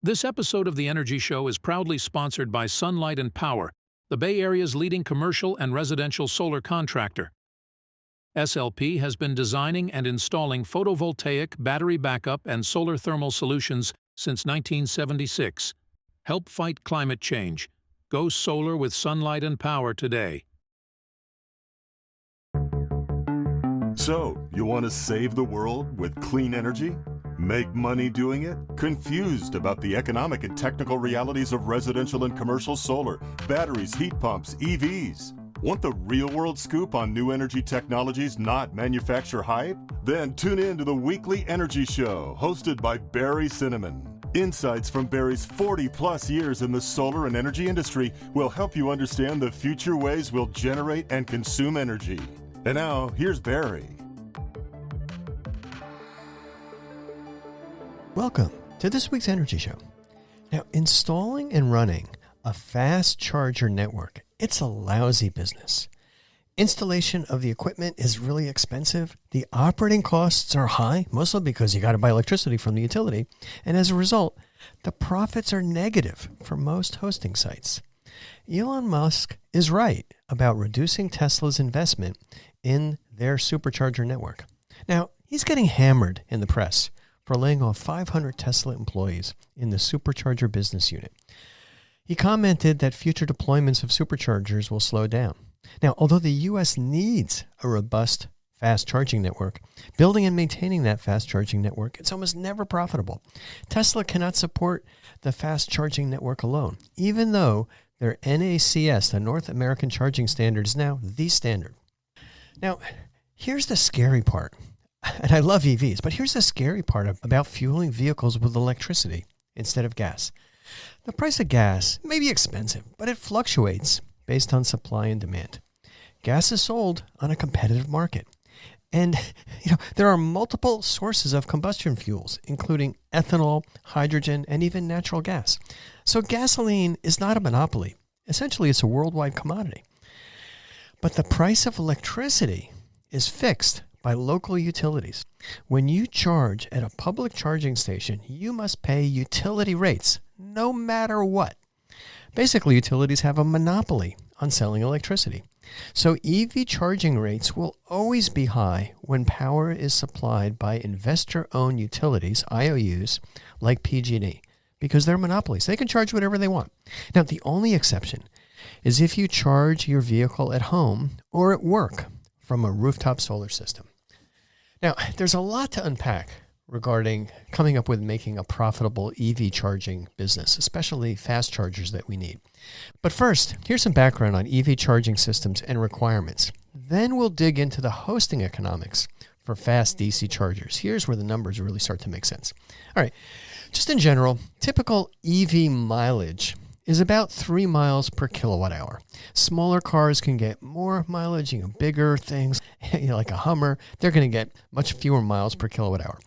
This episode of The Energy Show is proudly sponsored by Sunlight and Power, the Bay Area's leading commercial and residential solar contractor. SLP has been designing and installing photovoltaic, battery backup, and solar thermal solutions since 1976. Help fight climate change. Go solar with Sunlight and Power today. So, you want to save the world with clean energy? Make money doing it? Confused about the economic and technical realities of residential and commercial solar, batteries, heat pumps, EVs? Want the real-world scoop on new energy technologies, not manufacturer hype? Then tune in to the Weekly Energy Show, hosted by Barry Cinnamon. Insights from Barry's 40-plus years in the solar and energy industry will help you understand the future ways we'll generate and consume energy. And now, here's Barry. Welcome to this week's Energy Show. Now, installing and running a fast charger network, it's a lousy business. Installation of the equipment is really expensive. The operating costs are high, mostly because you got to buy electricity from the utility. And as a result, the profits are negative for most hosting sites. Elon Musk is right about reducing Tesla's investment in their SuperCharger network. Now, he's getting hammered in the press for laying off 500 Tesla employees in the SuperCharger business unit. He commented that future deployments of superchargers will slow down. Now, although the U.S. needs a robust fast charging network, building and maintaining that fast charging network, it's almost never profitable. Tesla cannot support the fast charging network alone, even though their NACS, the North American Charging Standard, is now the standard. Now, here's the scary part. And I love EVs, but here's the scary part about fueling vehicles with electricity instead of gas. The price of gas may be expensive, but it fluctuates based on supply and demand. Gas is sold on a competitive market. And there are multiple sources of combustion fuels, including ethanol, hydrogen, and even natural gas. So gasoline is not a monopoly. Essentially, it's a worldwide commodity. But the price of electricity is fixed by local utilities. When you charge at a public charging station, you must pay utility rates, no matter what. Basically, utilities have a monopoly on selling electricity. So EV charging rates will always be high when power is supplied by investor-owned utilities, IOUs, like PG&E, because they're monopolies. They can charge whatever they want. Now, the only exception is if you charge your vehicle at home or at work from a rooftop solar system. Now, there's a lot to unpack regarding coming up with making a profitable EV charging business, especially fast chargers that we need. But first, here's some background on EV charging systems and requirements. Then we'll dig into the hosting economics for fast DC chargers. Here's where the numbers really start to make sense. All right, just in general, typical EV mileage is about 3 miles per kilowatt hour. Smaller cars can get more mileage, bigger things, like a Hummer, they're going to get much fewer miles per kilowatt hour.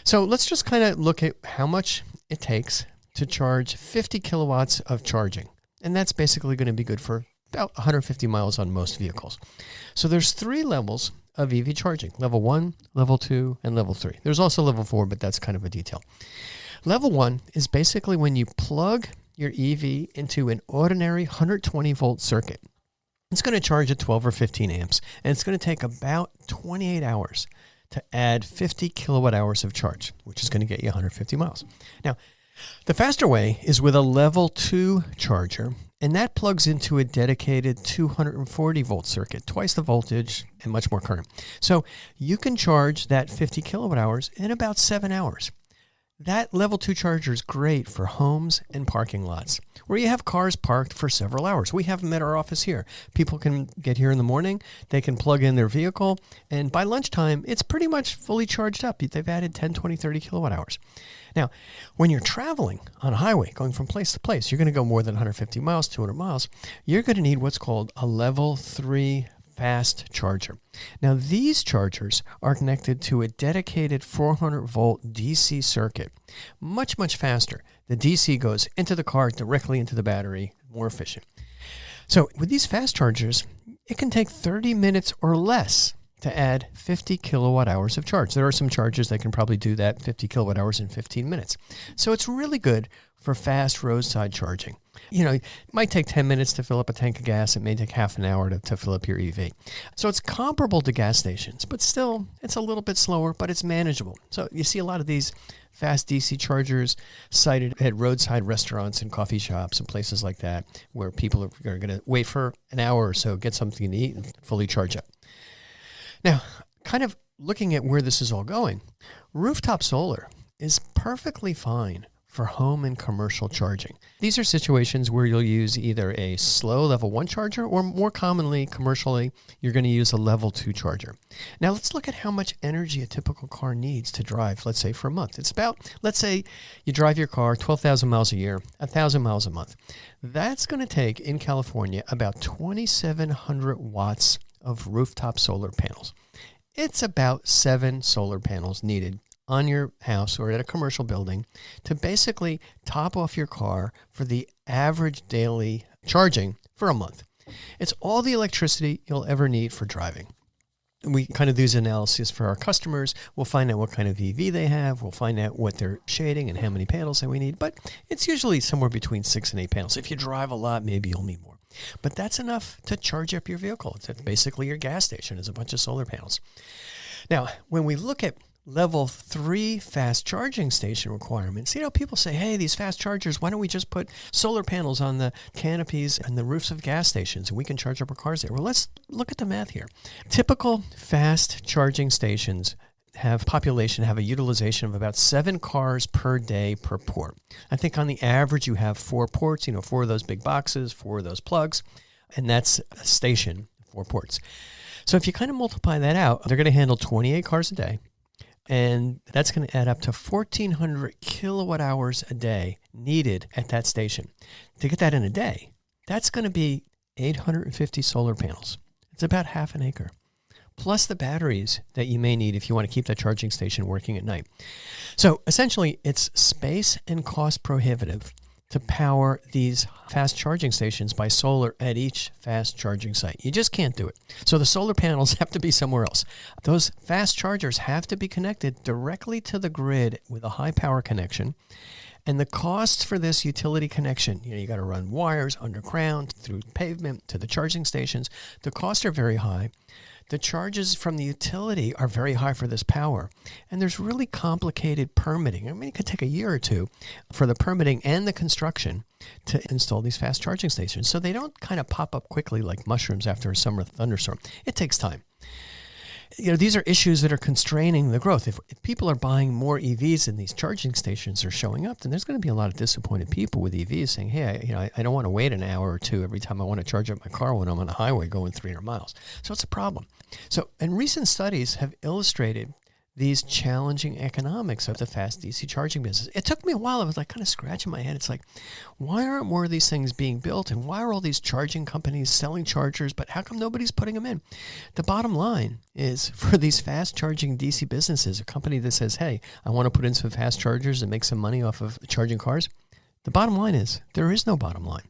So let's just kind of look at how much it takes to charge 50 kilowatts of charging. And that's basically going to be good for about 150 miles on most vehicles. So there's 3 levels of EV charging: level 1, level 2, and level 3. There's also level 4, but that's kind of a detail. Level 1 is basically when you plug your EV into an ordinary 120 volt circuit. It's going to charge at 12 or 15 amps, and it's going to take about 28 hours to add 50 kilowatt hours of charge, which is going to get you 150 miles. Now, the faster way is with a level 2 charger, and that plugs into a dedicated 240 volt circuit, twice the voltage and much more current. So you can charge that 50 kilowatt hours in about 7 hours. That level 2 charger is great for homes and parking lots where you have cars parked for several hours. We have them at our office here. People can get here in the morning, they can plug in their vehicle, and by lunchtime, it's pretty much fully charged up. They've added 10, 20, 30 kilowatt hours. Now, when you're traveling on a highway, going from place to place, you're going to go more than 150 miles, 200 miles, you're going to need what's called a level 3 fast charger. Now, these chargers are connected to a dedicated 400 volt DC circuit. Much, much faster. The DC goes into the car, directly into the battery, more efficient. So with these fast chargers, it can take 30 minutes or less to add 50 kilowatt hours of charge. There are some chargers that can probably do that 50 kilowatt hours in 15 minutes. So it's really good for fast roadside charging. It might take 10 minutes to fill up a tank of gas. It may take half an hour to fill up your EV. So it's comparable to gas stations, but still it's a little bit slower, but it's manageable. So you see a lot of these fast DC chargers sited at roadside restaurants and coffee shops and places like that, where people are going to wait for an hour or so, get something to eat, and fully charge up. Now, kind of looking at where this is all going, rooftop solar is perfectly fine for home and commercial charging. These are situations where you'll use either a slow level 1 charger, or more commonly, commercially, you're going to use a level 2 charger. Now let's look at how much energy a typical car needs to drive, let's say for a month. It's about, let's say you drive your car 12,000 miles a year, 1,000 miles a month. That's going to take, in California, about 2,700 watts of rooftop solar panels. It's about 7 solar panels needed on your house or at a commercial building to basically top off your car for the average daily charging for a month. It's all the electricity you'll ever need for driving. We kind of do this analysis for our customers. We'll find out what kind of EV they have. We'll find out what they're shading and how many panels that we need. But it's usually somewhere between 6 and 8 panels. If you drive a lot, maybe you'll need more. But that's enough to charge up your vehicle. It's basically your gas station is a bunch of solar panels. Now, when we look at level 3 fast charging station requirements, people say, hey, these fast chargers, why don't we just put solar panels on the canopies and the roofs of gas stations and we can charge up our cars there? Well, let's look at the math here. Typical fast charging stations have a utilization of about 7 cars per day per port. I think on the average you have 4 ports, 4 of those big boxes, 4 of those plugs, and that's a station, 4 ports. So if you kind of multiply that out, they're going to handle 28 cars a day. And that's going to add up to 1,400 kilowatt hours a day needed at that station. To get that in a day, that's going to be 850 solar panels. It's about half an acre, plus the batteries that you may need if you want to keep that charging station working at night. So essentially, it's space and cost prohibitive to power these fast charging stations by solar at each fast charging site. You just can't do it. So the solar panels have to be somewhere else. Those fast chargers have to be connected directly to the grid with a high power connection. And the costs for this utility connection, you got to run wires underground through pavement to the charging stations. The costs are very high. The charges from the utility are very high for this power. And there's really complicated permitting. It could take a year or two for the permitting and the construction to install these fast charging stations. So they don't kind of pop up quickly like mushrooms after a summer thunderstorm. It takes time. These are issues that are constraining the growth. If people are buying more EVs and these charging stations are showing up, then there's going to be a lot of disappointed people with EVs saying, hey, I don't want to wait an hour or two every time I want to charge up my car when I'm on the highway going 300 miles. So it's a problem. So, and recent studies have illustrated these challenging economics of the fast DC charging business. It took me a while. I was kind of scratching my head. It's like, why aren't more of these things being built? And why are all these charging companies selling chargers, but how come nobody's putting them in? The bottom line is, for these fast charging DC businesses, a company that says, hey, I want to put in some fast chargers and make some money off of charging cars. The bottom line is, there is no bottom line.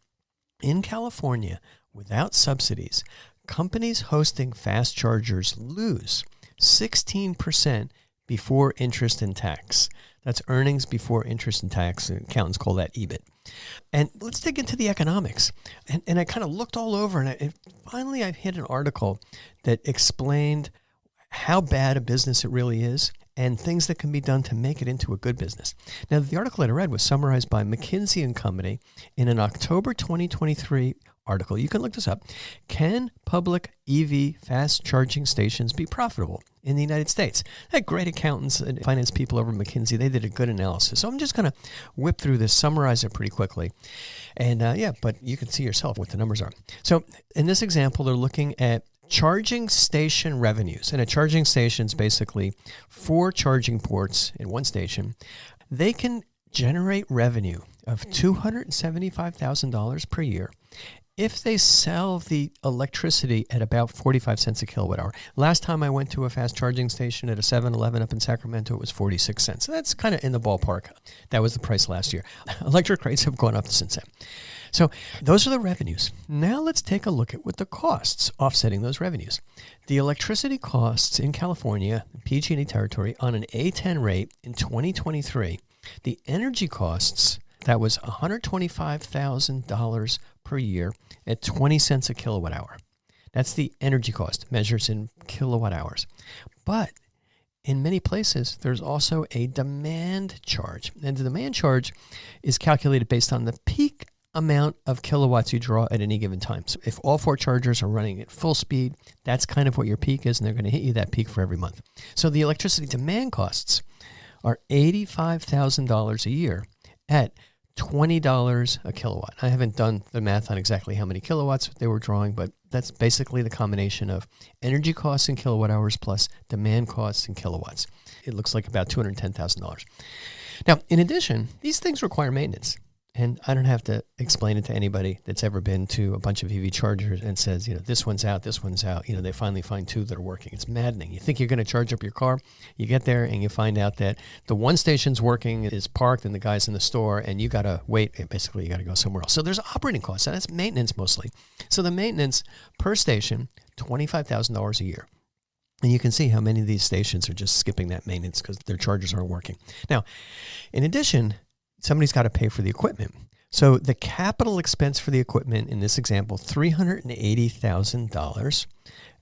In California, without subsidies, companies hosting fast chargers lose 16% before interest and tax. That's earnings before interest and tax. Accountants call that EBIT. And let's dig into the economics. And I kind of looked all over, and finally I hit an article that explained how bad a business it really is and things that can be done to make it into a good business. Now, the article that I read was summarized by McKinsey and Company in an October 2023 article. You can look this up. Can public EV fast charging stations be profitable in the United States? They had great accountants and finance people over at McKinsey. They did a good analysis. So I'm just going to whip through this, summarize it pretty quickly. And but you can see yourself what the numbers are. So in this example, they're looking at charging station revenues. And a charging station is basically 4 charging ports in one station. They can generate revenue of $275,000 per year if they sell the electricity at about 45 cents a kilowatt hour. Last time I went to a fast charging station at a 7-Eleven up in Sacramento, it was 46 cents. So that's kind of in the ballpark. That was the price last year. Electric rates have gone up since then. So those are the revenues. Now let's take a look at what the costs offsetting those revenues. The electricity costs in California, PG&E territory, on an A10 rate in 2023, the energy costs, that was $125,000 per year at 20 cents a kilowatt hour. That's the energy cost, measures in kilowatt hours. But in many places, there's also a demand charge. And the demand charge is calculated based on the peak amount of kilowatts you draw at any given time. So if all 4 chargers are running at full speed, that's kind of what your peak is, and they're going to hit you that peak for every month. So the electricity demand costs are $85,000 a year at $20 a kilowatt. I haven't done the math on exactly how many kilowatts they were drawing, but that's basically the combination of energy costs in kilowatt hours plus demand costs in kilowatts. It looks like about $210,000. Now, in addition, these things require maintenance. And I don't have to explain it to anybody that's ever been to a bunch of EV chargers and says, this one's out, this one's out. They finally find 2 that are working. It's maddening. You think you're going to charge up your car. You get there and you find out that the one station's working, is parked, and the guy's in the store, and you got to wait. Basically, you got to go somewhere else. So there's operating costs, and that's maintenance mostly. So the maintenance per station, $25,000 a year. And you can see how many of these stations are just skipping that maintenance because their chargers aren't working. Now, in addition, somebody's got to pay for the equipment. So the capital expense for the equipment in this example, $380,000,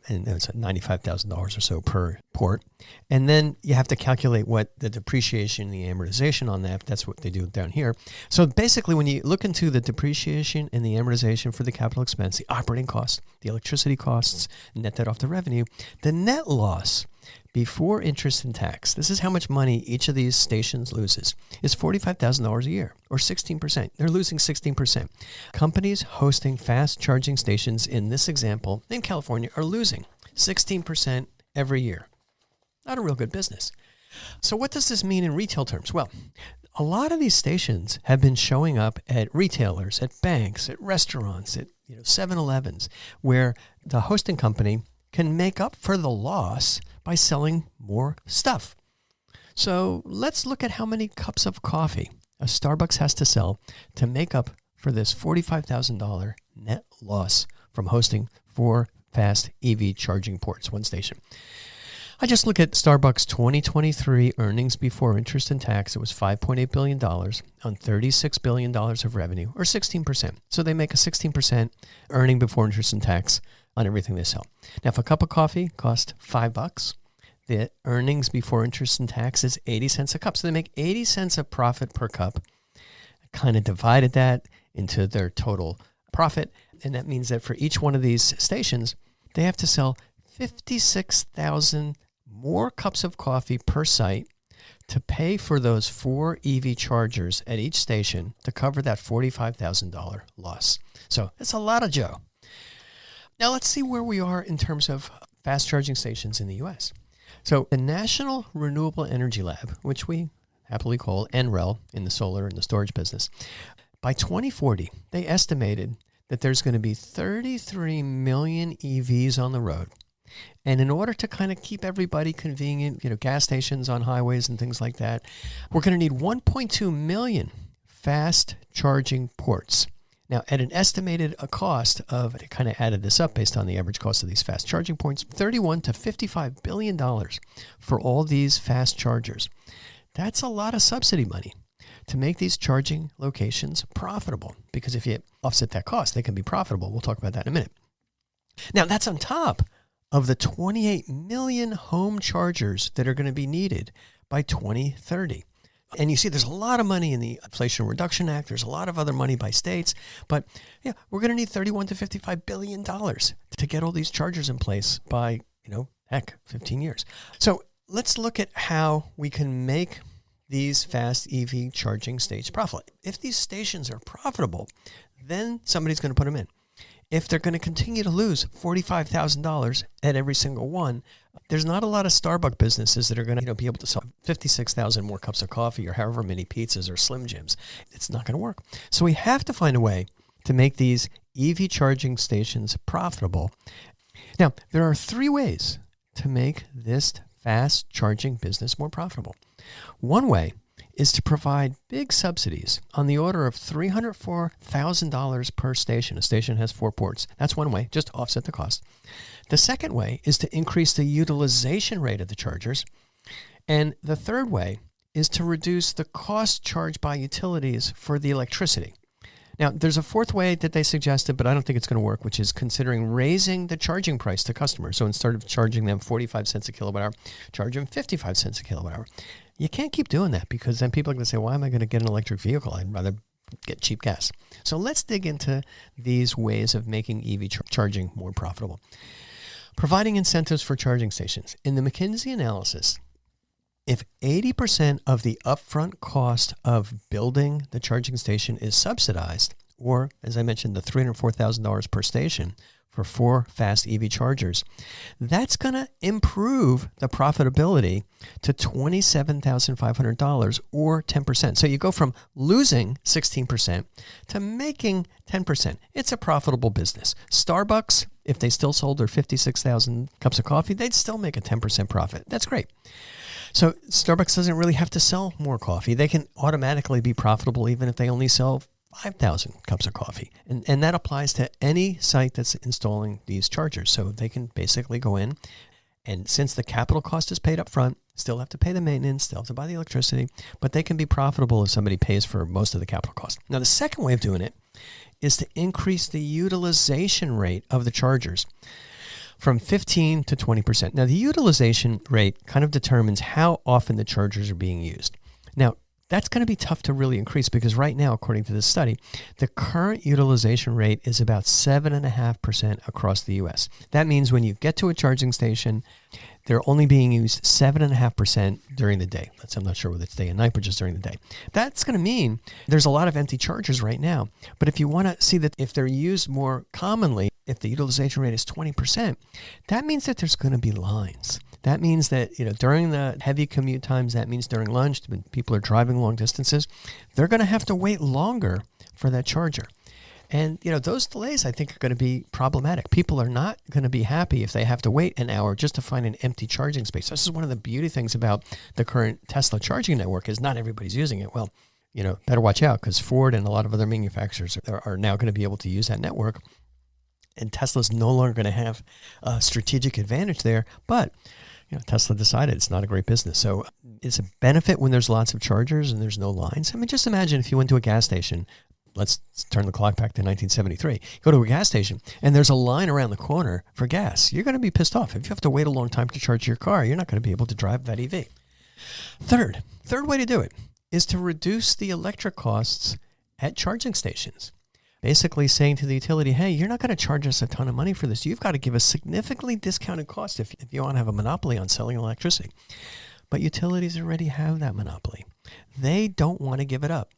and it's $95,000 or so per port. And then you have to calculate what the depreciation and the amortization on that. That's what they do down here. So basically, when you look into the depreciation and the amortization for the capital expense, the operating costs, the electricity costs, net that off the revenue, the net loss before interest and tax, this is how much money each of these stations loses, is $45,000 a year, or 16%. They're losing 16%. Companies hosting fast charging stations in this example in California are losing 16% every year. Not a real good business. So what does this mean in retail terms? Well, a lot of these stations have been showing up at retailers, at banks, at restaurants, at 7-Elevens, where the hosting company can make up for the loss by selling more stuff. So let's look at how many cups of coffee a Starbucks has to sell to make up for this $45,000 net loss from hosting 4 fast EV charging ports, one station. I just look at Starbucks 2023 earnings before interest and tax. It was $5.8 billion on $36 billion of revenue, or 16%. So they make a 16% earning before interest and tax on everything they sell. Now, if a cup of coffee costs $5, the earnings before interest and tax is 80 cents a cup. So they make 80 cents a profit per cup. I kind of divided that into their total profit. And that means that for each one of these stations, they have to sell 56,000 more cups of coffee per site to pay for those 4 EV chargers at each station to cover that $45,000 loss. So it's a lot of Joe. Now let's see where we are in terms of fast charging stations in the U.S. So the National Renewable Energy Lab, which we happily call NREL in the solar and the storage business, by 2040, they estimated that there's going to be 33 million EVs on the road. And in order to kind of keep everybody convenient, gas stations on highways and things like that, we're going to need 1.2 million fast charging ports. Now, at an estimated cost of, I kind of added this up based on the average cost of these fast charging points, $31 to $55 billion for all these fast chargers. That's a lot of subsidy money to make these charging locations profitable, because if you offset that cost, they can be profitable. We'll talk about that in a minute. Now, that's on top of the 28 million home chargers that are going to be needed by 2030. And you see, there's a lot of money in the Inflation Reduction Act. There's a lot of other money by states. But yeah, we're going to need $31 to $55 billion to get all these chargers in place by, 15 years. So let's look at how we can make these fast EV charging stations profitable. If these stations are profitable, then somebody's going to put them in. If they're going to continue to lose $45,000 at every single one, there's not a lot of Starbucks businesses that are going to be able to sell 56,000 more cups of coffee or however many pizzas or Slim Jims. It's not going to work. So we have to find a way to make these EV charging stations profitable. Now, there are 3 ways to make this fast charging business more profitable. One way is to provide big subsidies on the order of $304,000 per station. A station has 4 ports. That's one way, just to offset the cost. The second way is to increase the utilization rate of the chargers. And the third way is to reduce the cost charged by utilities for the electricity. Now, there's a fourth way that they suggested, but I don't think it's going to work, which is considering raising the charging price to customers. So instead of charging them 45 cents a kilowatt hour, charge them 55 cents a kilowatt hour. You can't keep doing that because then people are going to say, why am I going to get an electric vehicle? I'd rather get cheap gas. So let's dig into these ways of making EV charging more profitable. Providing incentives for charging stations. In the McKinsey analysis, if 80% of the upfront cost of building the charging station is subsidized, or as I mentioned, the $304,000 per station for 4 fast EV chargers, that's going to improve the profitability to $27,500 or 10%. So you go from losing 16% to making 10%. It's a profitable business. Starbucks, if they still sold their 56,000 cups of coffee, they'd still make a 10% profit. That's great. So Starbucks doesn't really have to sell more coffee. They can automatically be profitable even if they only sell 5,000 cups of coffee. And that applies to any site that's installing these chargers. So they can basically go in, and since the capital cost is paid up front, still have to pay the maintenance, still have to buy the electricity, but they can be profitable if somebody pays for most of the capital cost. Now, the second way of doing it is to increase the utilization rate of the chargers from 15 to 20%. Now, the utilization rate kind of determines how often the chargers are being used. Now, that's going to be tough to really increase because right now, according to this study, the current utilization rate is about 7.5% across the U.S. That means when you get to a charging station, they're only being used 7.5% during the day. I'm not sure whether it's day and night, but just during the day. That's going to mean there's a lot of empty chargers right now. But if you want to see that if they're used more commonly, if the utilization rate is 20%, that means that there's going to be lines. That means that, during the heavy commute times, that means during lunch, when people are driving long distances, they're going to have to wait longer for that charger. And, those delays, I think, are going to be problematic. People are not going to be happy if they have to wait an hour just to find an empty charging space. This is one of the beauty things about the current Tesla charging network is not everybody's using it. Well, better watch out because Ford and a lot of other manufacturers are now going to be able to use that network. And Tesla's no longer going to have a strategic advantage there. But Tesla decided it's not a great business. So it's a benefit when there's lots of chargers and there's no lines. I mean, just imagine if you went to a gas station. Let's turn the clock back to 1973. Go to a gas station and there's a line around the corner for gas. You're going to be pissed off. If you have to wait a long time to charge your car, you're not going to be able to drive that EV. Third way to do it is to reduce the electric costs at charging stations. Basically saying to the utility, hey, you're not going to charge us a ton of money for this. You've got to give us significantly discounted cost if you want to have a monopoly on selling electricity. But utilities already have that monopoly. They don't want to give it up.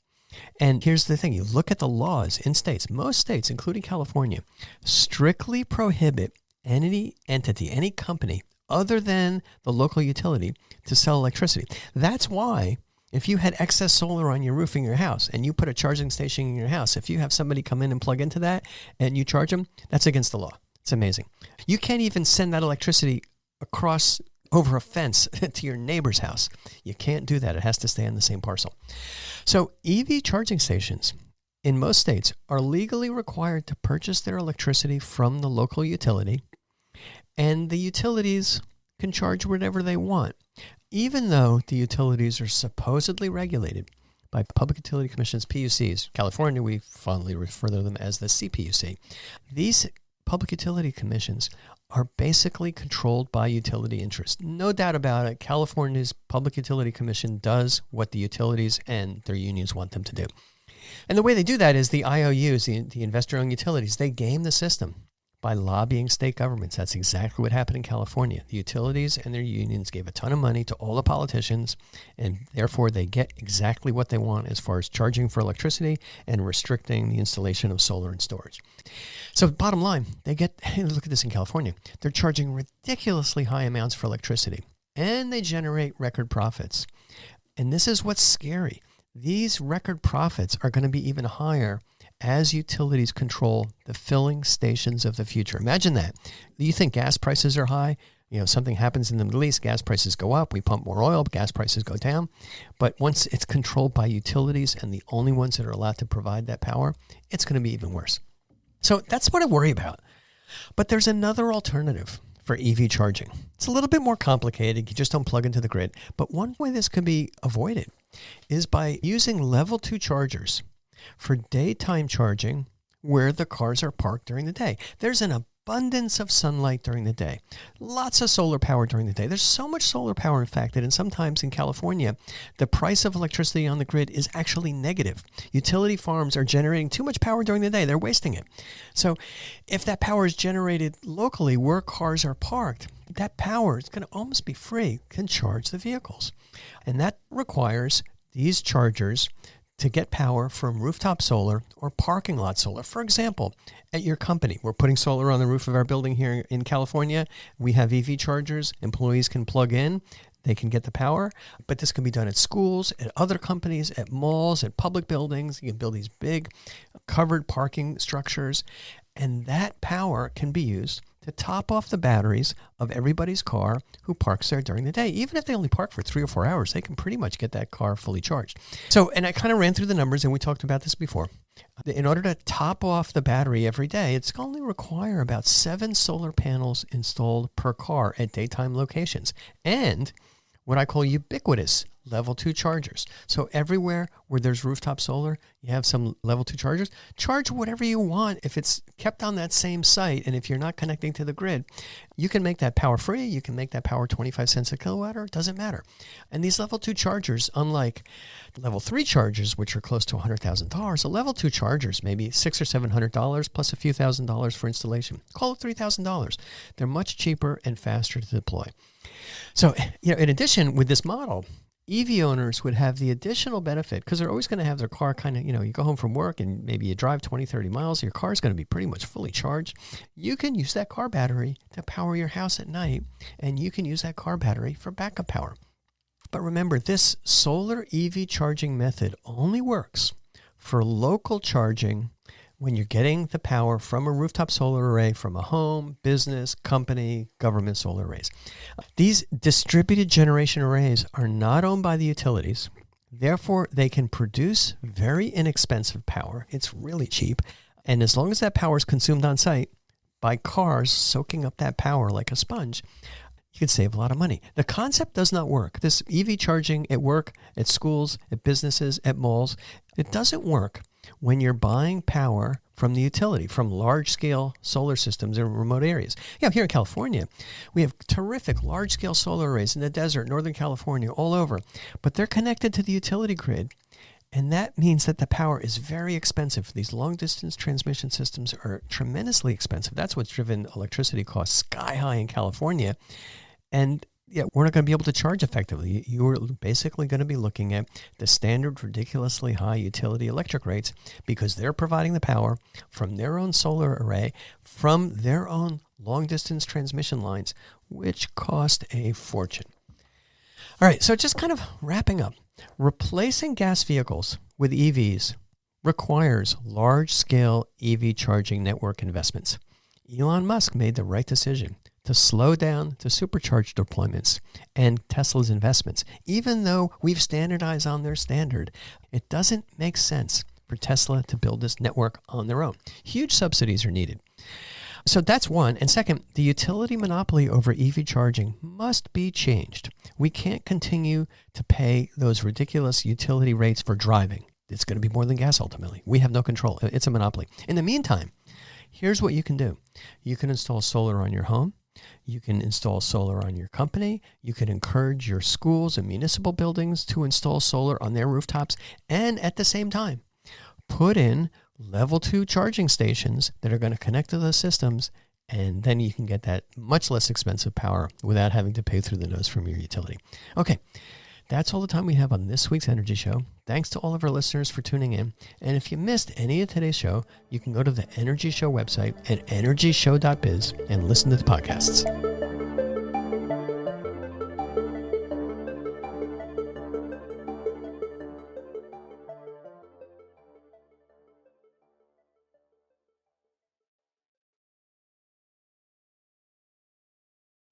And here's the thing. You look at the laws in states, most states, including California, strictly prohibit any entity, any company other than the local utility to sell electricity. That's why if you had excess solar on your roof in your house and you put a charging station in your house, if you have somebody come in and plug into that and you charge them, that's against the law. It's amazing. You can't even send that electricity across over a fence to your neighbor's house. You can't do that. It has to stay on the same parcel. So EV charging stations in most states are legally required to purchase their electricity from the local utility, and the utilities can charge whatever they want, even though the utilities are supposedly regulated by Public Utility Commissions, PUCs. California, we fondly refer to them as the CPUC. These Public Utility Commissions are basically controlled by utility interests. No doubt about it, California's Public Utility Commission does what the utilities and their unions want them to do. And the way they do that is the IOUs, the investor-owned utilities, they game the system by lobbying state governments. That's exactly what happened in California. The utilities and their unions gave a ton of money to all the politicians, and therefore they get exactly what they want as far as charging for electricity and restricting the installation of solar and storage. So bottom line, look at this in California. They're charging ridiculously high amounts for electricity, and they generate record profits. And this is what's scary. These record profits are going to be even higher as utilities control the filling stations of the future. Imagine that. You think gas prices are high? Something happens in the Middle East, gas prices go up, we pump more oil, gas prices go down. But once it's controlled by utilities and the only ones that are allowed to provide that power, it's going to be even worse. So that's what I worry about. But there's another alternative for EV charging. It's a little bit more complicated. You just don't plug into the grid. But one way this could be avoided is by using level 2 chargers for daytime charging where the cars are parked during the day. There's an abundance of sunlight during the day. Lots of solar power during the day. There's so much solar power, in fact, that sometimes in California, the price of electricity on the grid is actually negative. Utility farms are generating too much power during the day. They're wasting it. So if that power is generated locally where cars are parked, that power is going to almost be free, can charge the vehicles. And that requires these chargers to get power from rooftop solar or parking lot solar. For example, at your company, we're putting solar on the roof of our building here in California. We have EV chargers. Employees can plug in. They can get the power. But this can be done at schools, at other companies, at malls, at public buildings. You can build these big covered parking structures. And that power can be used to top off the batteries of everybody's car who parks there during the day. Even if they only park for 3 or 4 hours, they can pretty much get that car fully charged. So, and I kind of ran through the numbers, and we talked about this before. In order to top off the battery every day, it's going to require about 7 solar panels installed per car at daytime locations. And what I call ubiquitous level 2 chargers. So everywhere where there's rooftop solar, you have some level 2 chargers. Charge whatever you want if it's kept on that same site, and if you're not connecting to the grid, you can make that power free. You can make that power 25 cents a kilowatt hour. It doesn't matter. And these level 2 chargers, unlike level 3 chargers, which are close to $100,000, a level 2 chargers maybe $600 or $700 plus a few $1,000s for installation. Call it $3,000. They're much cheaper and faster to deploy. So, in addition, with this model, EV owners would have the additional benefit, because they're always going to have their car kind of, you go home from work and maybe you drive 20, 30 miles, your car is going to be pretty much fully charged. You can use that car battery to power your house at night, and you can use that car battery for backup power. But remember, this solar EV charging method only works for local charging when you're getting the power from a rooftop solar array from a home, business, company, government solar arrays. These distributed generation arrays are not owned by the utilities. Therefore, they can produce very inexpensive power. It's really cheap. And as long as that power is consumed on site by cars soaking up that power like a sponge, you can save a lot of money. The concept does not work. This EV charging at work, at schools, at businesses, at malls, it doesn't work when you're buying power from the utility, from large-scale solar systems in remote areas. Here in California, we have terrific large-scale solar arrays in the desert, Northern California, all over. But they're connected to the utility grid, and that means that the power is very expensive. These long-distance transmission systems are tremendously expensive. That's what's driven electricity costs sky high in California. And we're not going to be able to charge effectively. You're basically going to be looking at the standard ridiculously high utility electric rates because they're providing the power from their own solar array, from their own long-distance transmission lines, which cost a fortune. All right, so just kind of wrapping up. Replacing gas vehicles with EVs requires large-scale EV charging network investments. Elon Musk made the right decision to slow down the SuperCharger deployments and Tesla's investments. Even though we've standardized on their standard, it doesn't make sense for Tesla to build this network on their own. Huge subsidies are needed. So that's one. And second, the utility monopoly over EV charging must be changed. We can't continue to pay those ridiculous utility rates for driving. It's going to be more than gas ultimately. We have no control. It's a monopoly. In the meantime, here's what you can do. You can install solar on your home. You can install solar on your company. You can encourage your schools and municipal buildings to install solar on their rooftops. And at the same time, put in level 2 charging stations that are going to connect to those systems. And then you can get that much less expensive power without having to pay through the nose from your utility. Okay. That's all the time we have on this week's Energy Show. Thanks to all of our listeners for tuning in. And if you missed any of today's show, you can go to the Energy Show website at energyshow.biz and listen to the podcasts.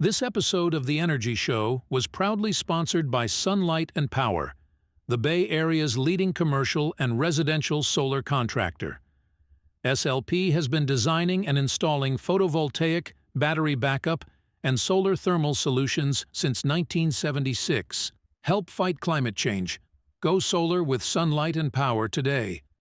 This episode of The Energy Show was proudly sponsored by Sunlight and Power, the Bay Area's leading commercial and residential solar contractor. SLP has been designing and installing photovoltaic, battery backup, and solar thermal solutions since 1976. Help fight climate change. Go solar with Sunlight and Power today.